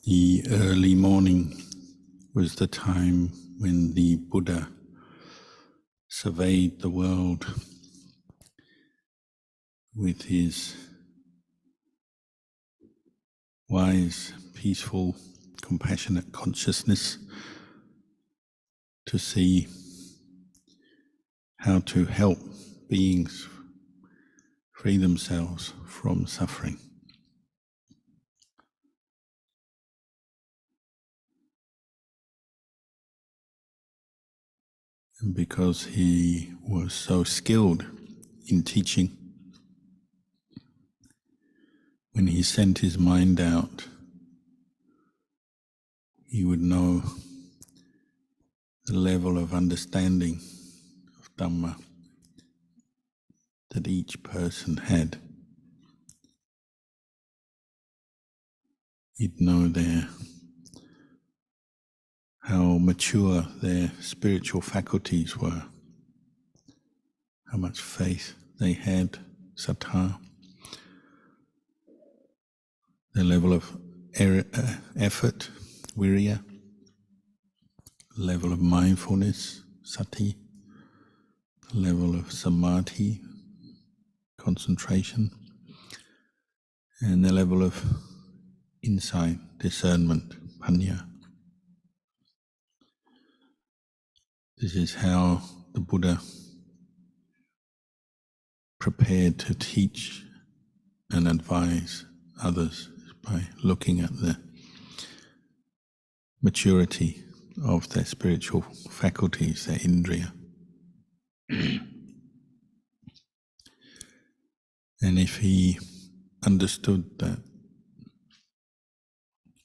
The early morning was the time when the Buddha surveyed the world with his wise, peaceful, compassionate consciousness to see how to help beings free themselves from suffering. And because he was so skilled in teaching, when he sent his mind out, he would know the level of understanding of Dharma that each person had. He'd know how mature their spiritual faculties were, how much faith they had, saddha, the level of effort, virya, level of mindfulness, sati, the level of samadhi, concentration, and the level of insight, discernment, panya. This is how the Buddha prepared to teach and advise others, by looking at the maturity of their spiritual faculties, their indriya. And if he understood that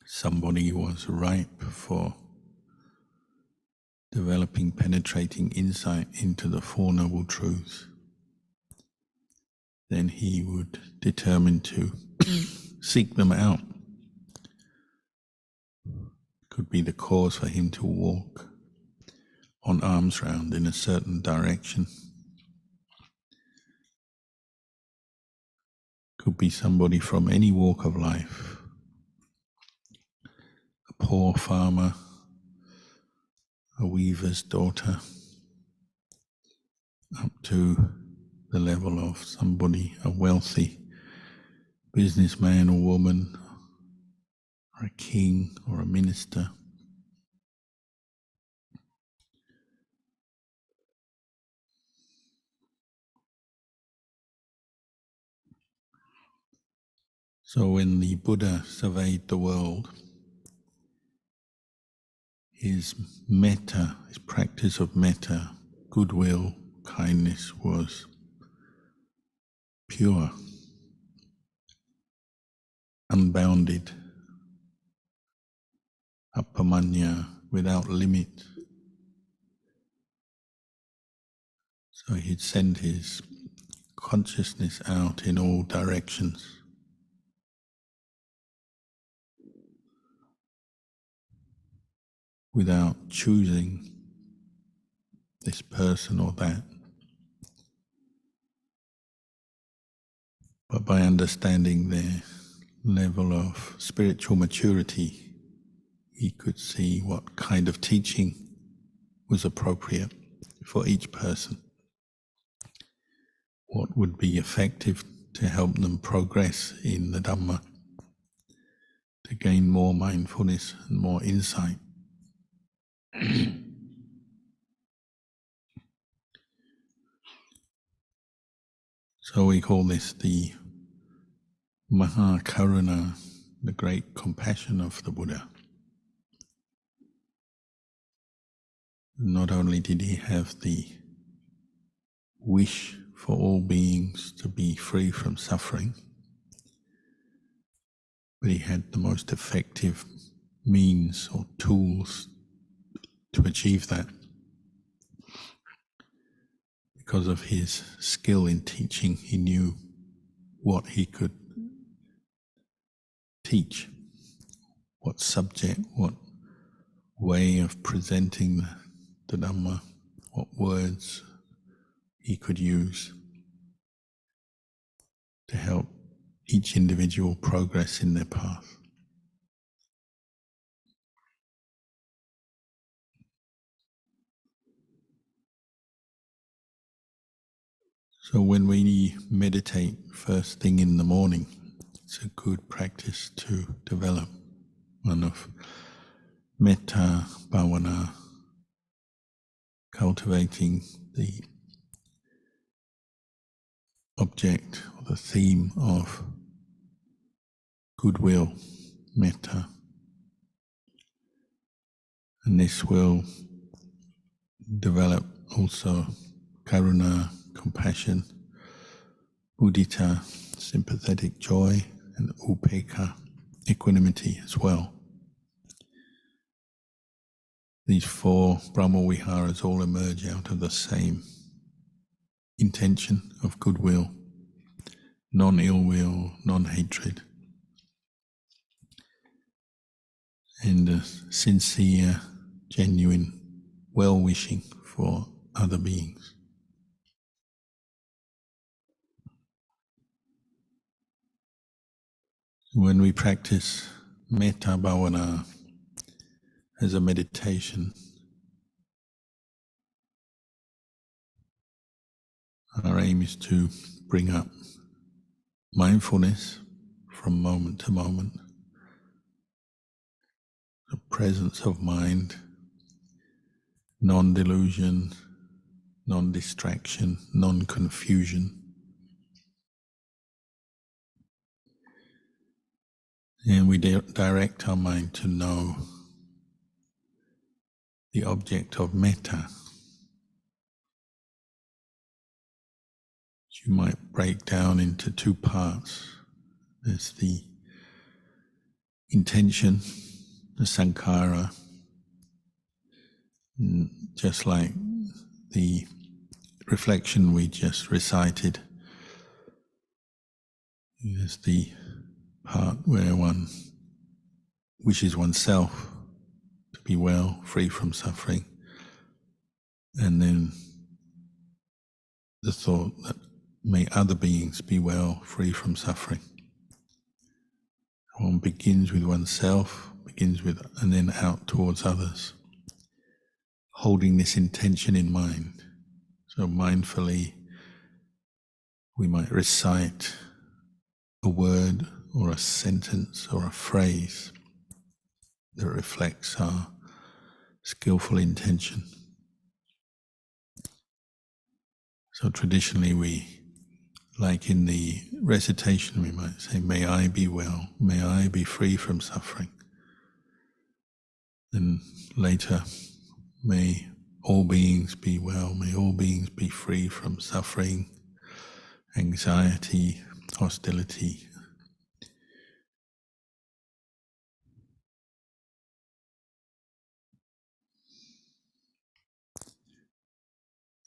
somebody was ripe for developing penetrating insight into the Four Noble Truths, then he would determine to seek them out. Could be the cause for him to walk on arms round in a certain direction. Could be somebody from any walk of life, a poor farmer, a weaver's daughter, up to the level of somebody, a wealthy businessman or woman, or a king or a minister. So when the Buddha surveyed the world, his metta, his practice of metta, goodwill, kindness, was pure, unbounded, appamanya, without limit. So he'd send his consciousness out in all directions. Without choosing this person or that, but by understanding their level of spiritual maturity, he could see what kind of teaching was appropriate for each person, what would be effective to help them progress in the Dhamma, to gain more mindfulness and more insight. So we call this the Maha Karuna, the great compassion of the Buddha. Not only did he have the wish for all beings to be free from suffering, but he had the most effective means or tools to achieve that. Because of his skill in teaching, he knew what he could teach, what subject, what way of presenting the Dhamma, what words he could use to help each individual progress in their path. So when we meditate first thing in the morning, it's a good practice to develop one of metta, bhavana, cultivating the object or the theme of goodwill, metta. And this will develop also karuna, compassion, mudita, sympathetic joy, and upekkha, equanimity as well. These four Brahma-viharas all emerge out of the same intention of goodwill, non-ill will, non-hatred, and a sincere, genuine well-wishing for other beings. When we practice metta bhavana as a meditation, our aim is to bring up mindfulness from moment to moment, the presence of mind, non-delusion, non-distraction, non-confusion. And we direct our mind to know the object of metta, which you might break down into two parts. There's the intention, the sankhara, just like the reflection we just recited. There's the part where one wishes oneself to be well, free from suffering, and then the thought that may other beings be well, free from suffering. One begins with oneself, and then out towards others, holding this intention in mind. So mindfully, we might recite a word or a sentence or a phrase that reflects our skillful intention. So traditionally like in the recitation, we might say, may I be well, may I be free from suffering. And later, may all beings be well, may all beings be free from suffering, anxiety, hostility.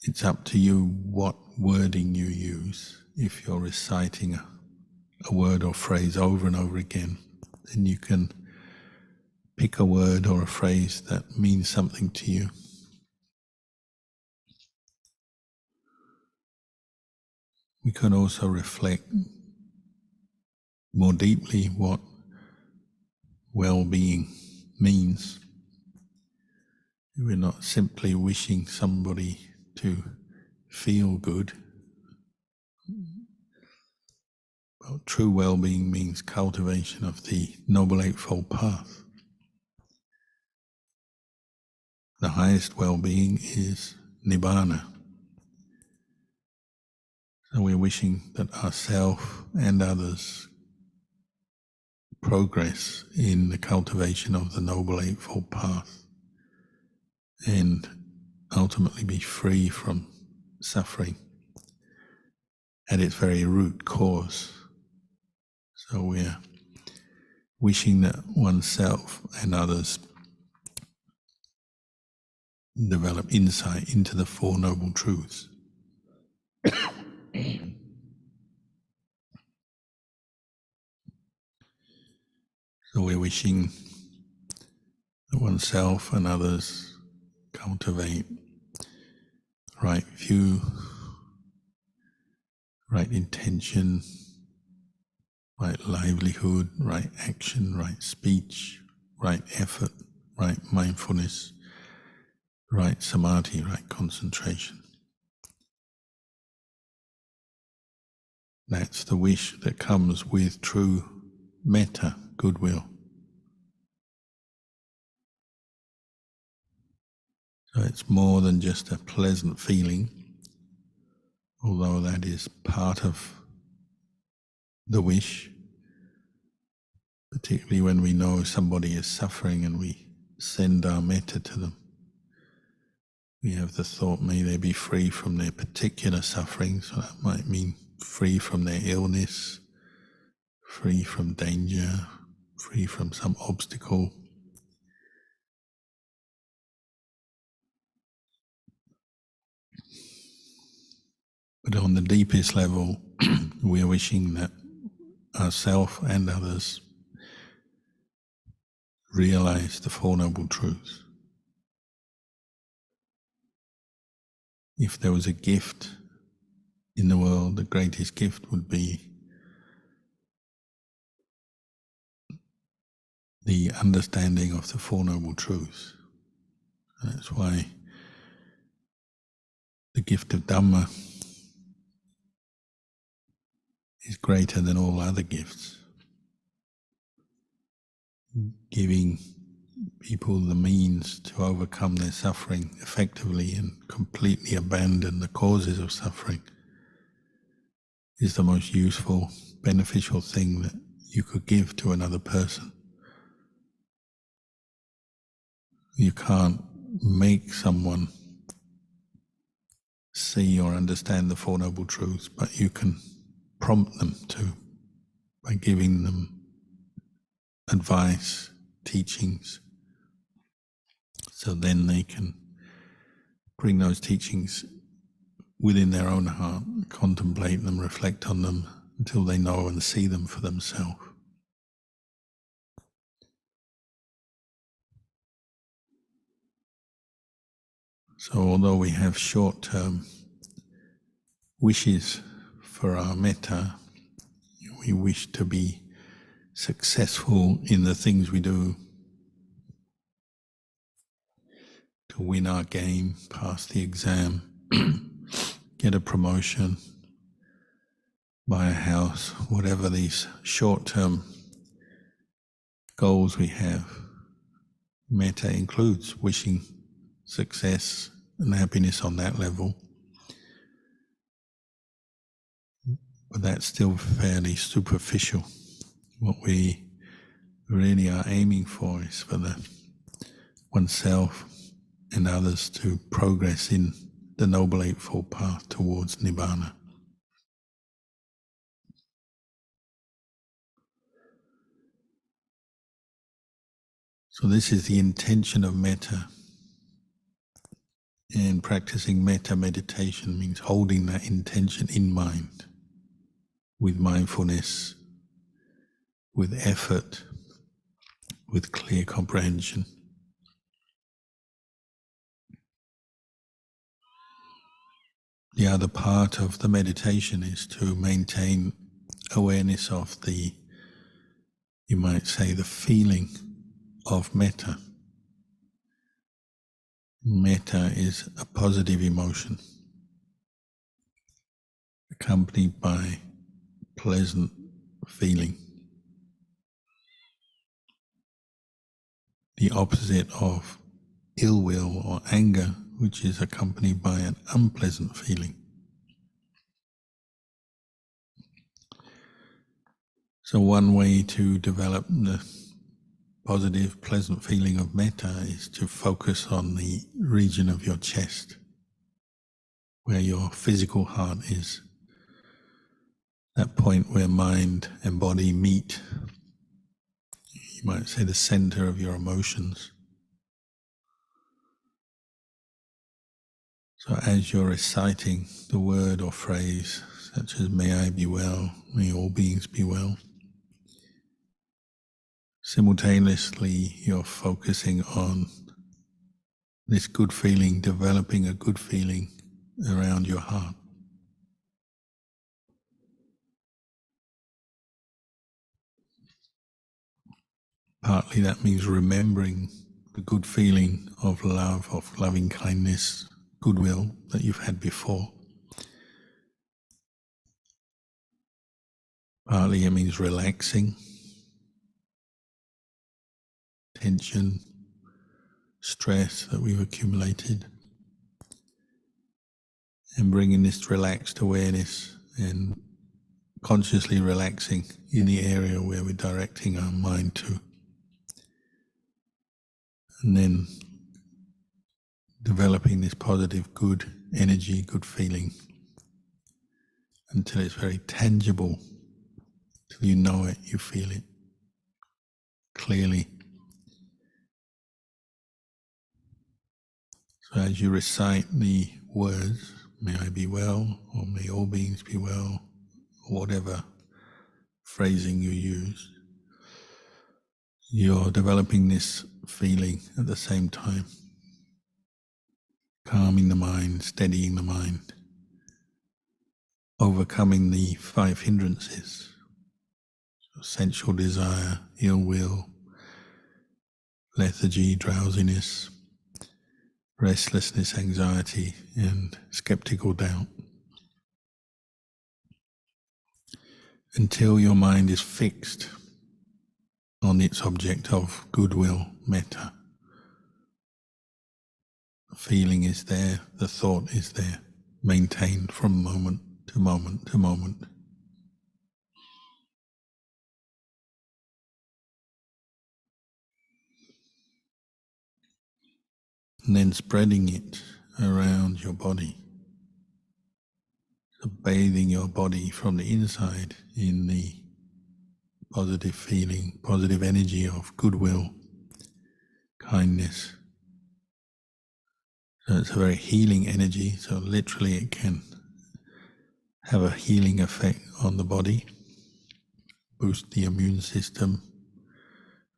It's up to you what wording you use. If you're reciting a word or phrase over and over again, then you can pick a word or a phrase that means something to you. We can also reflect more deeply what well-being means. We're not simply wishing somebody to feel good. Well, true well-being means cultivation of the Noble Eightfold Path. The highest well-being is Nibbana. So we're wishing that ourselves and others progress in the cultivation of the Noble Eightfold Path and ultimately be free from suffering at its very root cause. So we're wishing that oneself and others develop insight into the Four Noble Truths. So we're wishing that oneself and others cultivate right view, right intention, right livelihood, right action, right speech, right effort, right mindfulness, right samadhi, right concentration. That's the wish that comes with true metta, goodwill. So it's more than just a pleasant feeling, although that is part of the wish, particularly when we know somebody is suffering and we send our metta to them. We have the thought, may they be free from their particular suffering, so that might mean free from their illness, free from danger, free from some obstacle. But on the deepest level, we are wishing that ourselves and others realize the Four Noble Truths. If there was a gift in the world, the greatest gift would be the understanding of the Four Noble Truths. And that's why the gift of Dharma is greater than all other gifts, giving people the means to overcome their suffering effectively and completely abandon the causes of suffering is the most useful, beneficial thing that you could give to another person. You can't make someone see or understand the Four Noble Truths, but you can prompt them to by giving them advice, teachings, so then they can bring those teachings within their own heart, contemplate them, reflect on them until they know and see them for themselves. So although we have short-term wishes for our metta, we wish to be successful in the things we do, to win our game, pass the exam, get a promotion, buy a house, whatever these short-term goals we have. Metta includes wishing success and happiness on that level, but that's still fairly superficial. What we really are aiming for is for oneself and others to progress in the Noble Eightfold Path towards Nibbana. So this is the intention of metta. And practicing metta meditation means holding that intention in mind with mindfulness, with effort, with clear comprehension. The other part of the meditation is to maintain awareness of the, you might say, the feeling of metta. Metta is a positive emotion accompanied by pleasant feeling. The opposite of ill will or anger, which is accompanied by an unpleasant feeling. So one way to develop the positive, pleasant feeling of metta is to focus on the region of your chest, where your physical heart is, that point where mind and body meet. You might say the center of your emotions. So as you're reciting the word or phrase, such as may I be well, may all beings be well, simultaneously you're focusing on this good feeling, developing a good feeling around your heart. Partly that means remembering the good feeling of love, of loving kindness, goodwill that you've had before. Partly it means relaxing tension, stress that we've accumulated, and bringing this relaxed awareness and consciously relaxing in the area where we're directing our mind to. And then developing this positive, good energy, good feeling until it's very tangible, till you know it, you feel it clearly. So as you recite the words, may I be well, or may all beings be well, or whatever phrasing you use, you're developing this feeling at the same time, calming the mind, steadying the mind, overcoming the 5 hindrances, sensual desire, ill will, lethargy, drowsiness, restlessness, anxiety, and skeptical doubt, until your mind is fixed on its object of goodwill, metta. The feeling is there, the thought is there, maintained from moment to moment to moment. And then spreading it around your body. So bathing your body from the inside in the positive feeling, positive energy of goodwill, kindness. So it's a very healing energy, so literally it can have a healing effect on the body, boost the immune system,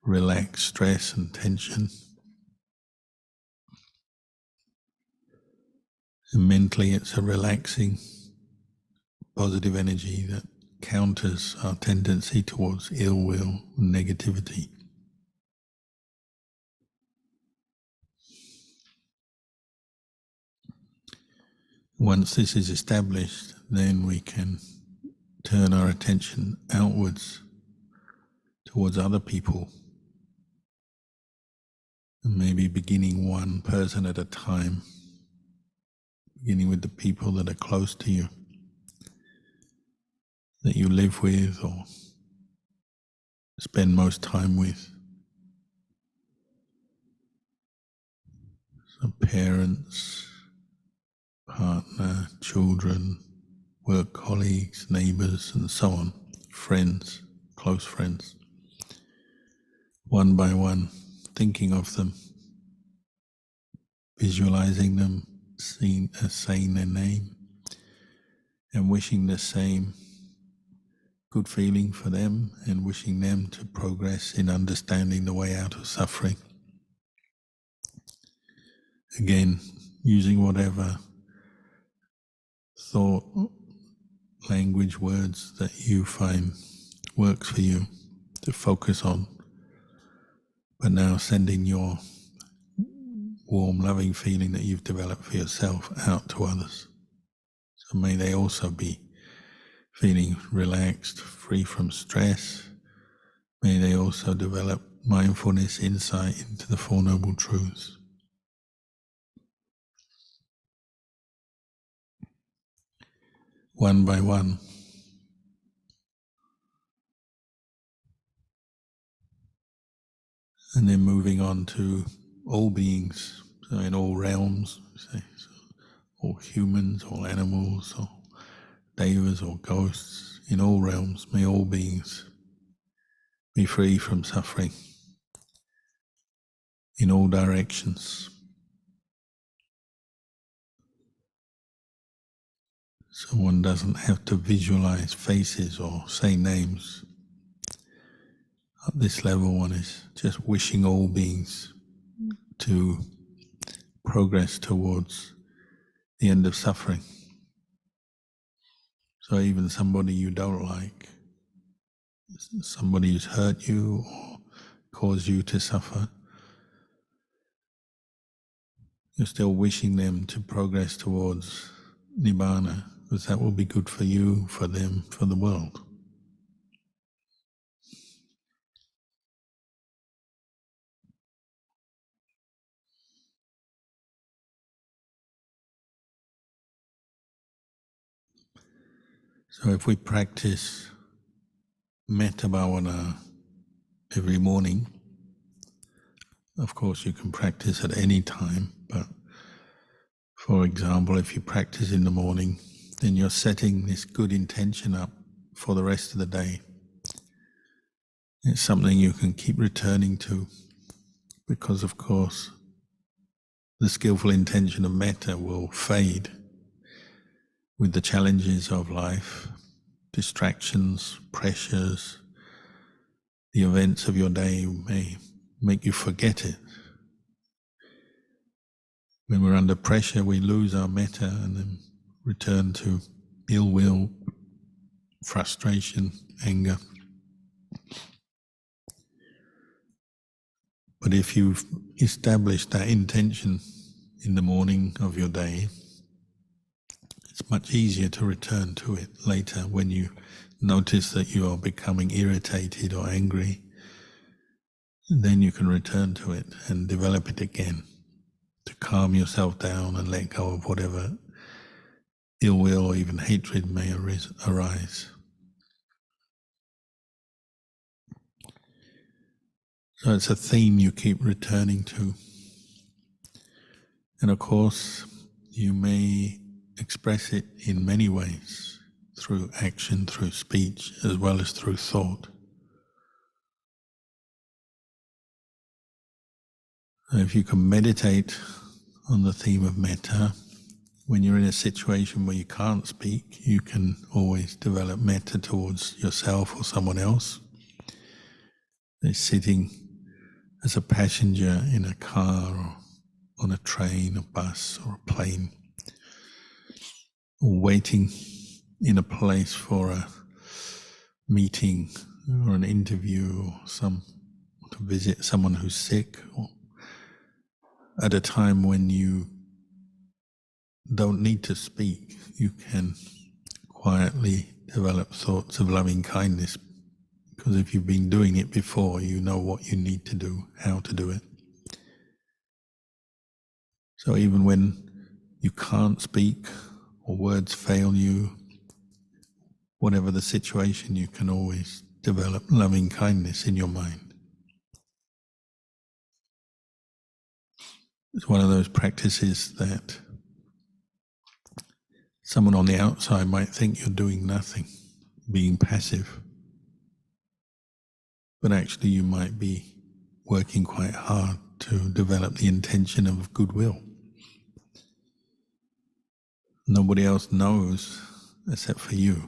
relax stress and tension. And mentally it's a relaxing, positive energy that counters our tendency towards ill will and negativity. Once this is established, then we can turn our attention outwards towards other people, and maybe beginning one person at a time, beginning with the people that are close to you, that you live with or spend most time with. So parents, partner, children, work colleagues, neighbors, and so on, friends, close friends, one by one, thinking of them, visualizing them, saying their name, and wishing the same good feeling for them, and wishing them to progress in understanding the way out of suffering. Again, using whatever thought, language, words that you find works for you to focus on, but now sending your warm, loving feeling that you've developed for yourself out to others. So may they also be feeling relaxed, free from stress. May they also develop mindfulness, insight into the Four Noble Truths. One by one. And then moving on to all beings, so in all realms, say, so all humans, all animals, all devas, or ghosts, in all realms, may all beings be free from suffering in all directions. So one doesn't have to visualize faces or say names. At this level, one is just wishing all beings to progress towards the end of suffering. So even somebody you don't like, somebody who's hurt you or caused you to suffer, you're still wishing them to progress towards Nibbana, because that will be good for you, for them, for the world. So if we practice metta bhavana every morning, of course you can practice at any time, but for example, if you practice in the morning, then you're setting this good intention up for the rest of the day. It's something you can keep returning to because, of course, the skillful intention of metta will fade with the challenges of life, distractions, pressures. The events of your day may make you forget it. When we're under pressure, we lose our metta and then return to ill will, frustration, anger. But if you've established that intention in the morning of your day, it's much easier to return to it later when you notice that you are becoming irritated or angry. Then you can return to it and develop it again to calm yourself down and let go of whatever ill will or even hatred may arise. So it's a theme you keep returning to. And of course, you may express it in many ways, through action, through speech, as well as through thought. So if you can meditate on the theme of metta, when you're in a situation where you can't speak, you can always develop metta towards yourself or someone else. They're sitting as a passenger in a car or on a train, a bus or a plane, or waiting in a place for a meeting or an interview or to visit someone who's sick, or at a time when you don't need to speak, you can quietly develop thoughts of loving kindness, because if you've been doing it before, you know what you need to do, how to do it. So even when you can't speak or words fail you, whatever the situation, you can always develop loving kindness in your mind. It's one of those practices that someone on the outside might think you're doing nothing, being passive. But actually you might be working quite hard to develop the intention of goodwill. Nobody else knows except for you.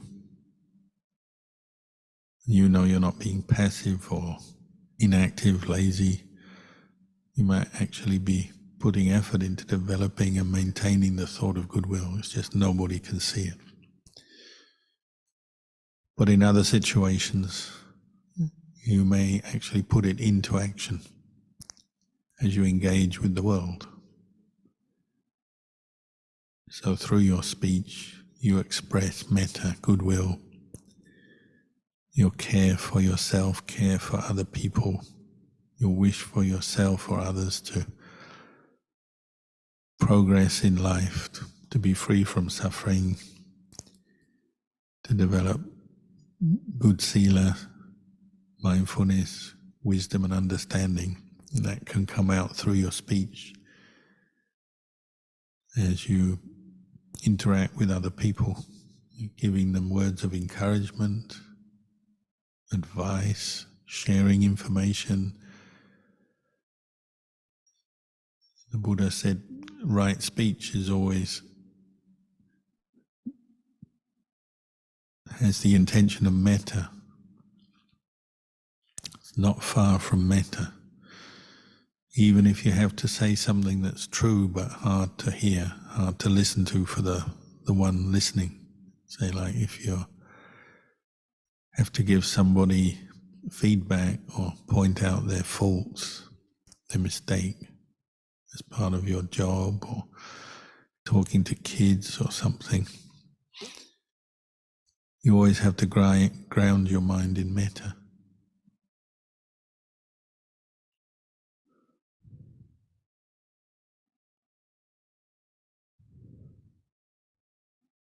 You know you're not being passive or inactive, lazy. You might actually be putting effort into developing and maintaining the thought of goodwill. It's just nobody can see it. But in other situations, you may actually put it into action as you engage with the world. So through your speech, you express metta, goodwill, your care for yourself, care for other people, your wish for yourself or others to progress in life, to be free from suffering, to develop good sila, mindfulness, wisdom and understanding. And that can come out through your speech as you interact with other people, giving them words of encouragement, advice, sharing information. The Buddha said right speech is always has the intention of metta. It's not far from metta. Even if you have to say something that's true but hard to hear, hard to listen to for the one listening. Say like if you have to give somebody feedback or point out their faults, their mistake as part of your job, or talking to kids or something, you always have to ground your mind in metta.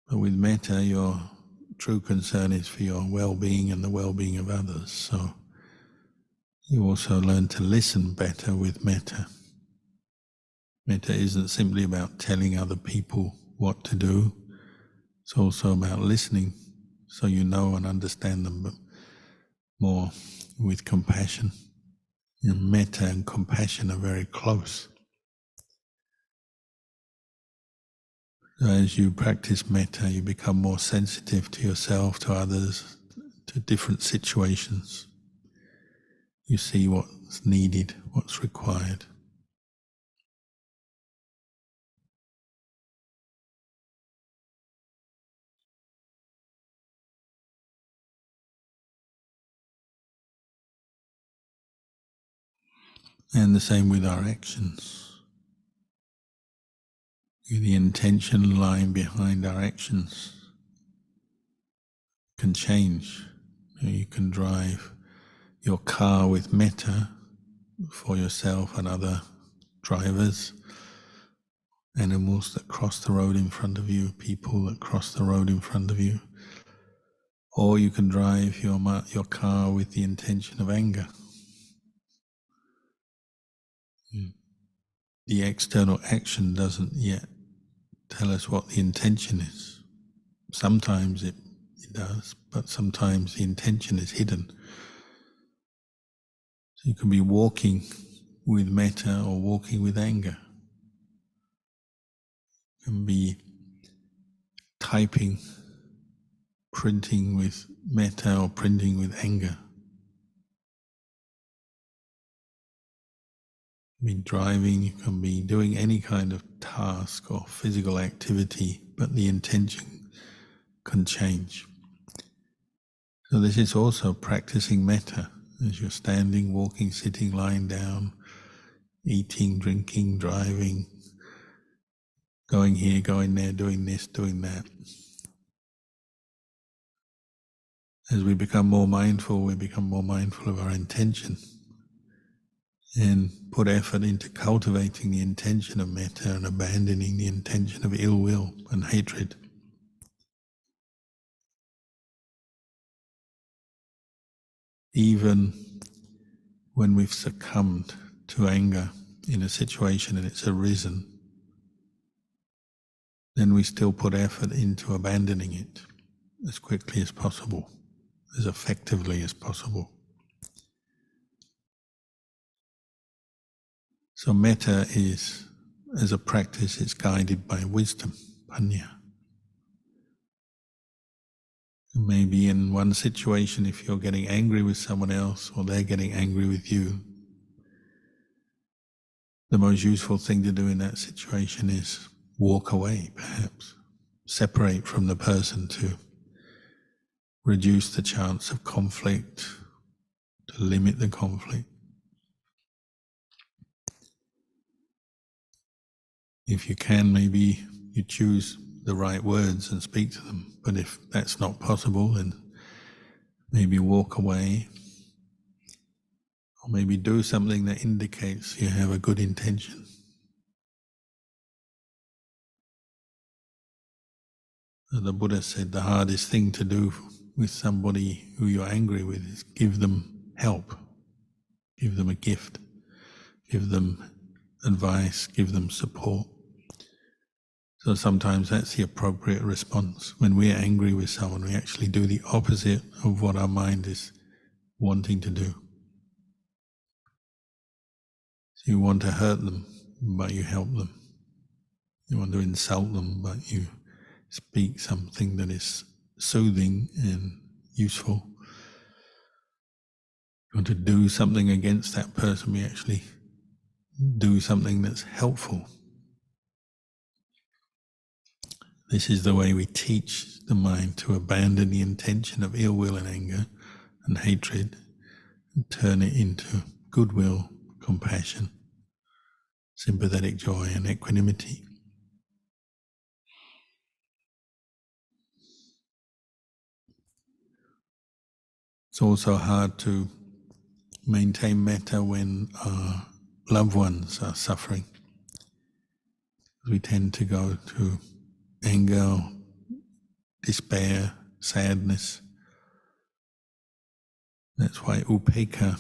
But with metta, you're true concern is for your well-being and the well-being of others. So you also learn to listen better with metta. Metta isn't simply about telling other people what to do. It's also about listening so you know and understand them more with compassion. And metta and compassion are very close. So as you practice metta, you become more sensitive to yourself, to others, to different situations. You see what's needed, what's required. And the same with our actions. The intention lying behind our actions can change. You can drive your car with metta for yourself and other drivers, animals that cross the road in front of you, people that cross the road in front of you. Or you can drive your car with the intention of anger. The external action doesn't yet tell us what the intention is. Sometimes it does, but sometimes the intention is hidden. So you can be walking with metta or walking with anger. You can be typing, printing with metta or printing with anger. You can be driving, you can be doing any kind of task or physical activity, but the intention can change. So this is also practicing metta. As you're standing, walking, sitting, lying down, eating, drinking, driving, going here, going there, doing this, doing that. As we become more mindful, we become more mindful of our intention and put effort into cultivating the intention of metta and abandoning the intention of ill will and hatred. Even when we've succumbed to anger in a situation and it's arisen, then we still put effort into abandoning it as quickly as possible, as effectively as possible. So metta is, as a practice, it's guided by wisdom, panya. Maybe in one situation, if you're getting angry with someone else or they're getting angry with you, the most useful thing to do in that situation is walk away, perhaps. Separate from the person to reduce the chance of conflict, to limit the conflict. If you can, maybe you choose the right words and speak to them. But if that's not possible, then maybe walk away, or maybe do something that indicates you have a good intention. The Buddha said the hardest thing to do with somebody who you're angry with is give them help, give them a gift, give them advice, give them support. So sometimes that's the appropriate response. When we're angry with someone, we actually do the opposite of what our mind is wanting to do. So you want to hurt them, but you help them. You want to insult them, but you speak something that is soothing and useful. You want to do something against that person, we actually do something that's helpful. This is the way we teach the mind to abandon the intention of ill will and anger and hatred and turn it into goodwill, compassion, sympathetic joy and equanimity. It's also hard to maintain metta when our loved ones are suffering. We tend to go to anger, despair, sadness. That's why upekkha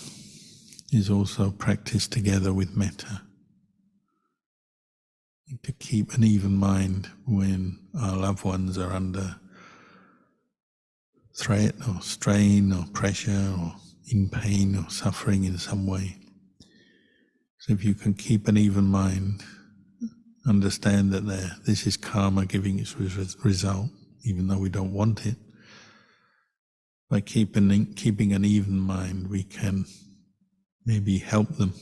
is also practiced together with metta. To keep an even mind when our loved ones are under threat or strain or pressure or in pain or suffering in some way. So if you can keep an even mind, understand that this is karma giving its result, even though we don't want it. By keeping an even mind, we can maybe help them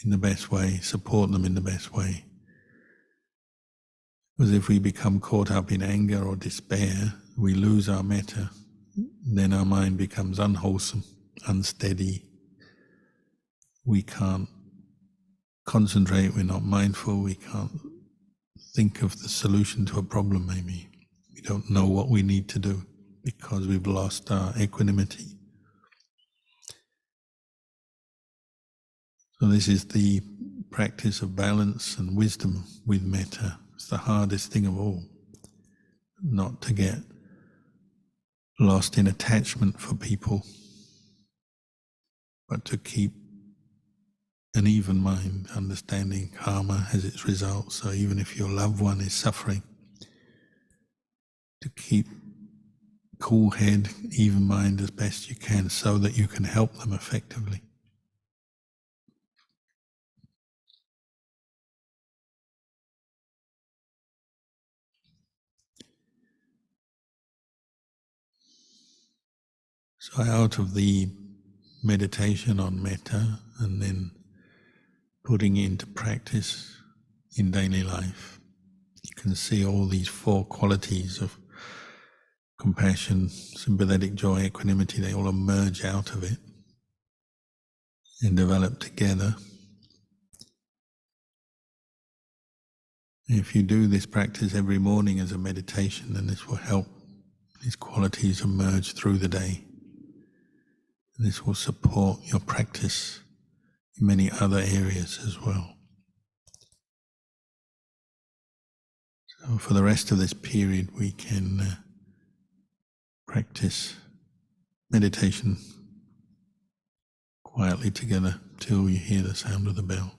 in the best way, support them in the best way. Because if we become caught up in anger or despair, we lose our metta, then our mind becomes unwholesome, unsteady. We can't concentrate, we're not mindful, we can't think of the solution to a problem maybe. We don't know what we need to do because we've lost our equanimity. So this is the practice of balance and wisdom with metta. It's the hardest thing of all, not to get lost in attachment for people, but to keep an even mind, understanding karma has its results. So even if your loved one is suffering, to keep cool head, even mind as best you can so that you can help them effectively. So out of the meditation on metta and then putting it into practice in daily life, you can see all these four qualities of compassion, sympathetic joy, equanimity, they all emerge out of it and develop together. If you do this practice every morning as a meditation, then this will help these qualities emerge through the day. This will support your practice in many other areas as well. So for the rest of this period, we can practice meditation quietly together till you hear the sound of the bell.